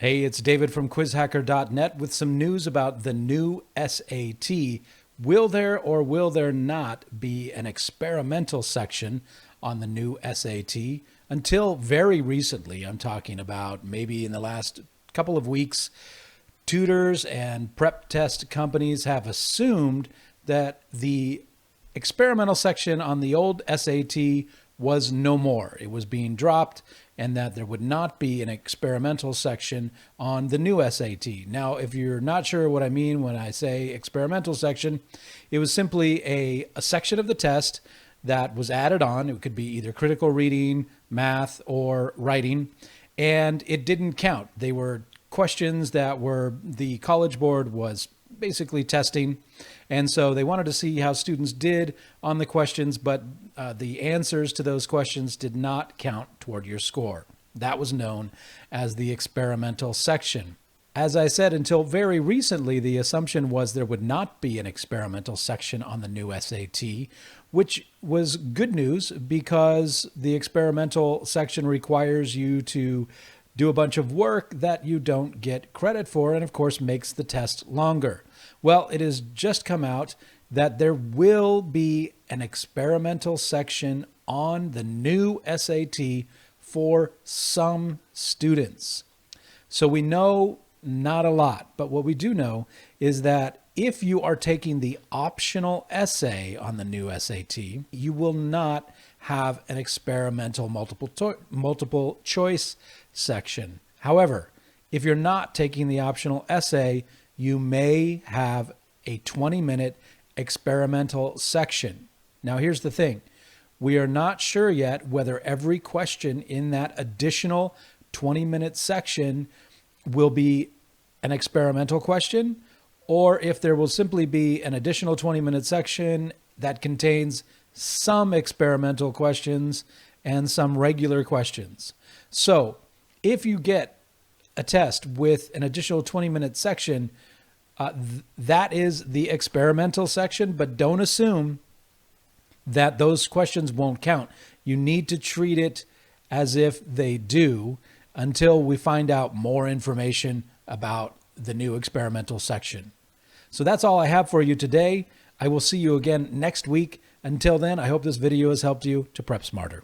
Hey, it's David from quizhacker.net with some news about the new SAT. Will there or will there not be an experimental section on the new SAT? Until very recently, I'm talking about maybe in the last couple of weeks, tutors and prep test companies have assumed that the experimental section on the old SAT was no more. It was being dropped, and that there would not be an experimental section on the new SAT. Now, if you're not sure what I mean when I say experimental section, it was simply a section of the test that was added on. It could be either critical reading, math, or writing, and it didn't count. They were questions that were the College Board was basically testing. And so they wanted to see how students did on the questions, but the answers to those questions did not count toward your score. That was known as the experimental section. As I said, until very recently, the assumption was there would not be an experimental section on the new SAT, which was good news because the experimental section requires you to do a bunch of work that you don't get credit for, and of course makes the test longer. Well, it has just come out that there will be an experimental section on the new SAT for some students. So we know not a lot, but what we do know is that if you are taking the optional essay on the new SAT, you will not have an experimental multiple choice section. However, if you're not taking the optional essay, you may have a 20-minute experimental section. Now, here's the thing. We are not sure yet whether every question in that additional 20-minute section will be an experimental question, or if there will simply be an additional 20-minute section that contains some experimental questions and some regular questions. So if you get a test with an additional 20-minute section, that is the experimental section, but don't assume that those questions won't count. You need to treat it as if they do until we find out more information about the new experimental section. So that's all I have for you today. I will see you again next week. Until then, I hope this video has helped you to prep smarter.